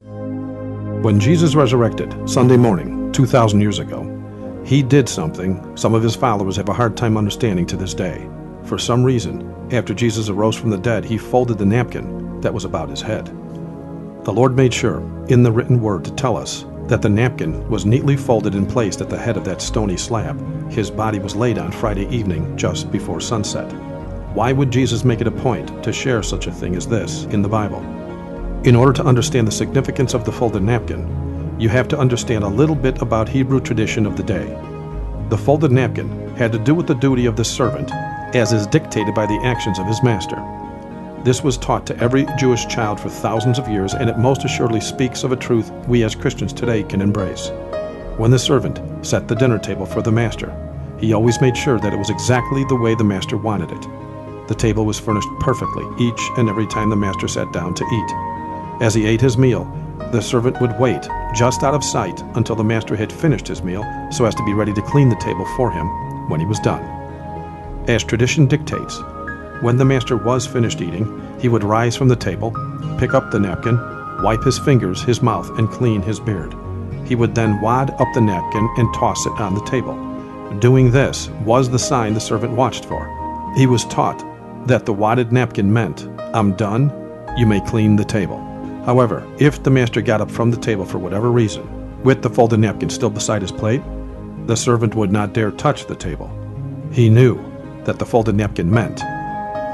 When Jesus resurrected Sunday morning, 2,000 years ago, he did something some of his followers have a hard time understanding to this day. For some reason, after Jesus arose from the dead, he folded the napkin that was about his head. The Lord made sure, in the written word, to tell us that the napkin was neatly folded and placed at the head of that stony slab his body was laid on Friday evening just before sunset. Why would Jesus make it a point to share such a thing as this in the Bible? In order to understand the significance of the folded napkin, you have to understand a little bit about Hebrew tradition of the day. The folded napkin had to do with the duty of the servant as is dictated by the actions of his master. This was taught to every Jewish child for thousands of years, and it most assuredly speaks of a truth we as Christians today can embrace. When the servant set the dinner table for the master, he always made sure that it was exactly the way the master wanted it. The table was furnished perfectly each and every time the master sat down to eat. As he ate his meal, the servant would wait just out of sight until the master had finished his meal so as to be ready to clean the table for him when he was done. As tradition dictates, when the master was finished eating, he would rise from the table, pick up the napkin, wipe his fingers, his mouth, and clean his beard. He would then wad up the napkin and toss it on the table. Doing this was the sign the servant watched for. He was taught that the wadded napkin meant, "I'm done, you may clean the table." However, if the master got up from the table for whatever reason, with the folded napkin still beside his plate, the servant would not dare touch the table. He knew that the folded napkin meant,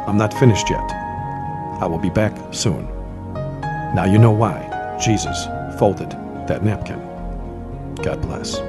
"I'm not finished yet. I will be back soon." Now you know why Jesus folded that napkin. God bless.